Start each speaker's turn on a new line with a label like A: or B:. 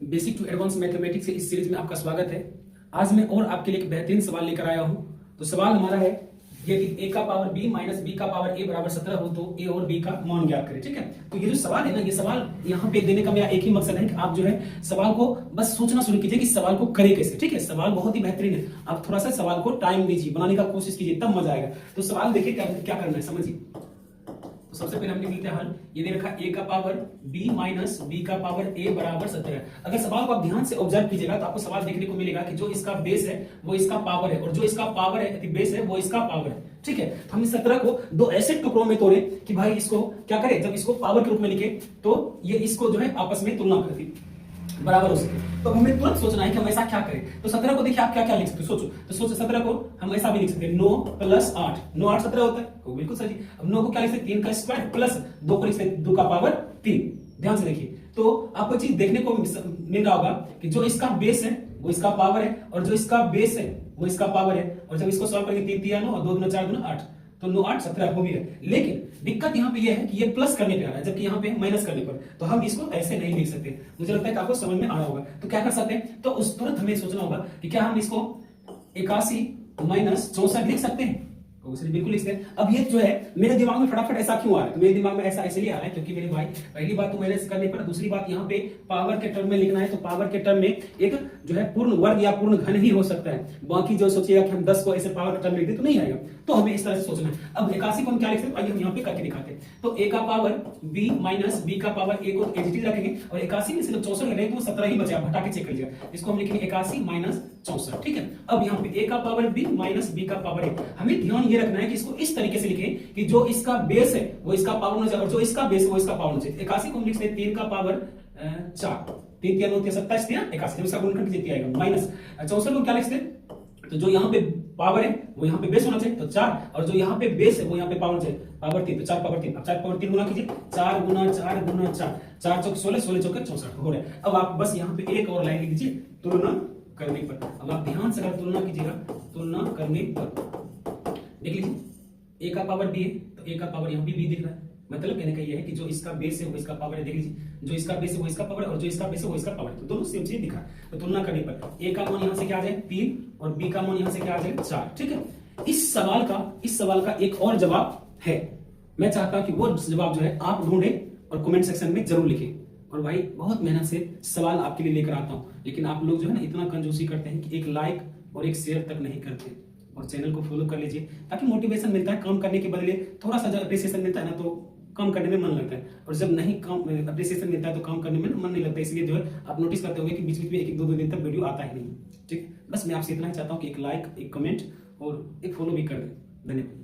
A: Basic to advance mathematics इस series में आपका स्वागत है। आज मैं और आपके लिए एक बेहतरीन सवाल लेकर आया हूं। तो सवाल हमारा है यदि a का पावर b माइनस b का पावर a बराबर 17 हो तो a और b का मान ज्ञात करें। ठीक है, तो ये जो सवाल है ना, ये सवाल यहाँ पे देने का मेरा एक ही मकसद है कि आप जो है सवाल को बस सोचना शुरू कीजिए कि सवाल को करें कैसे। ठीक है, सवाल बहुत ही बेहतरीन है, आप थोड़ा सा सवाल को टाइम दीजिए, बनाने का कोशिश कीजिए, तब मजा आएगा। तो सवाल देखिए क्या करना है, समझिए। तो सबसे पहले हमने लिखते हैं हल। ये दे रखा a का पावर b माइनस b का पावर a बराबर 17। अगर सवाल को आप ध्यान से ऑब्जर्व कीजिएगा तो आपको सवाल देखने को मिलेगा कि जो इसका बेस है वो इसका पावर है, और जो इसका पावर है बेस है वो इसका पावर है। ठीक है, तो हम इस 17 को दो ऐसे टुकड़ों में तोड़े कि भाई इसको क्या करें, जब इसको पावर के रूप में लिखे तो ये इसको जो है आपस में तुलना करती बराबर हो सके। तो हमें तुरंत सोचना है कि हम ऐसा क्या करें। तो 17 को देखिए आप क्या क्या लिख सकते हो, सोचो। तो सोचो 17 को हम ऐसा भी लिख सकते हैं 9 प्लस 8, 9 8 17 होता है, तो बिल्कुल सही। अब 9 को क्या लिख सकते हैं 3 का स्क्वायर प्लस 2 को लिख सकते हैं 2 का पावर 3। ध्यान से देखिए, तो आपको चीज देखने को मिल रहा होगा कि जो इसका बेस है वो इसका पावर है, और जो इसका बेस है वो इसका पावर है। और जब इसको सॉल्व करेंगे 3 3 9 और 2 2 4 2 8, तो 9 8 17 हो भी है। लेकिन दिक्कत यहाँ पे ये है कि ये प्लस करने पे आ रहा है, जबकि यहाँ पे माइनस करने पर, तो हम इसको ऐसे नहीं लिख सकते। मुझे लगता है कि आपको समझ में आ रहा होगा। तो क्या कर सकते हैं, तो उस तुरंत हमें सोचना होगा कि क्या हम इसको 81 माइनस 64 लिख सकते हैं। तो उसे बिल्कुल लिखते हैं। अब ये जो है मेरे दिमाग में फटाफट ऐसा क्यों आ रहा है, तो मेरे दिमाग में ऐसा इसलिए आ रहा है क्योंकि मेरे भाई पहली बात तो माइनस करने पर, दूसरी बात यहाँ पे पावर के टर्म में लिखना है, तो पावर के टर्म में एक जो है पूर्ण वर्ग या पूर्ण घन ही हो सकता है। बाकी जो सोचिएगा कि हम 10 को ऐसे पावर के टर्म में लिख दे तो नहीं आएगा, तो हमें इस तरह से सोचना है। अब 81 को हम क्या लिख सकते हैं, आइए हम यहाँ पे करके दिखाते हैं। तो a का पावर b माइनस b का पावर a को एजिटी रखेंगे, और 81 में से जब 64 लगाएंगे तो 17 ही बचा, हटा के चेक करिएगा। इसको हम लिखेंगे 81 माइनस 64। ठीक है, अब यहाँ पे a का पावर b माइनस b का पावर a, हमें ध्यान ये रखना है कि इसको इस तरीके से लिखें कि जो इसका बेस है वो इसका पावर होना चाहिए, और जो इसका बेस है वो इसका पावर होना चाहिए। 81 को हम लिखते हैं 3 का पावर 4, 3 3 9 27 81, जब इसका गुणनखंड कितनी आएगा माइनस 64 को क्या लिखते हैं, तो जो यहाँ पे पावर है वो यहाँ पे बेस होना चाहिए, तो 4, और जो यहाँ पे बेस है वो यहाँ पे पावर चाहिए पावर 3, तो 4 पावर 3। अब 4 पावर 3 गुना कीजिए, 4 गुना 4 गुना 4, 4 चौक 16, 16 चौके 64 हो रहा है। अब आप बस यहाँ पे एक और लाइन लिख दीजिए तुलना करने पर। अब आप ध्यान से अगर तुलना कीजिएगा, तुलना करने पर देख लीजिए a का पावर b है, तो a का पावर यहाँ पे b दिख रहा है। मतलब कहने का ये है कि जो इसका बेस है वो इसका पावर है। देख लीजिए, जो इसका बेस है वो इसका पावर है, और जो इसका बेस है वो इसका पावर है, तो दोनों सेम चीज दिखा है। तो तुलना करने पर a का मान यहाँ से क्या आ जाए 3, और b का मान यहाँ से क्या आ जाए 4। ठीक है, इस सवाल का एक और जवाब है। मैं चाहता हूं कि वो जवाब जो है आप ढूंढे और कमेंट सेक्शन में जरूर लिखें। और भाई बहुत मेहनत से सवाल आपके लिए लेकर आता हूं, लेकिन आप लोग जो है ना इतना कंजूसी करते हैं कि एक लाइक और एक शेयर तक नहीं करते। और चैनल को फॉलो कर लीजिए ताकि मोटिवेशन मिलता है, काम करने के बदले थोड़ा सा जब अप्रिसिएशन मिलता है ना तो काम करने में मन लगता है, और जब नहीं काम अप्रिसिएशन मिलता है तो काम करने में मन नहीं लगता। इसलिए जो है आप नोटिस करते होंगे कि बीच बीच में एक दो दिन तक वीडियो आता ही नहीं। ठीक, बस मैं आपसे इतना ही चाहता हूँ कि एक लाइक, एक कमेंट और एक फॉलो भी कर दें। धन्यवाद।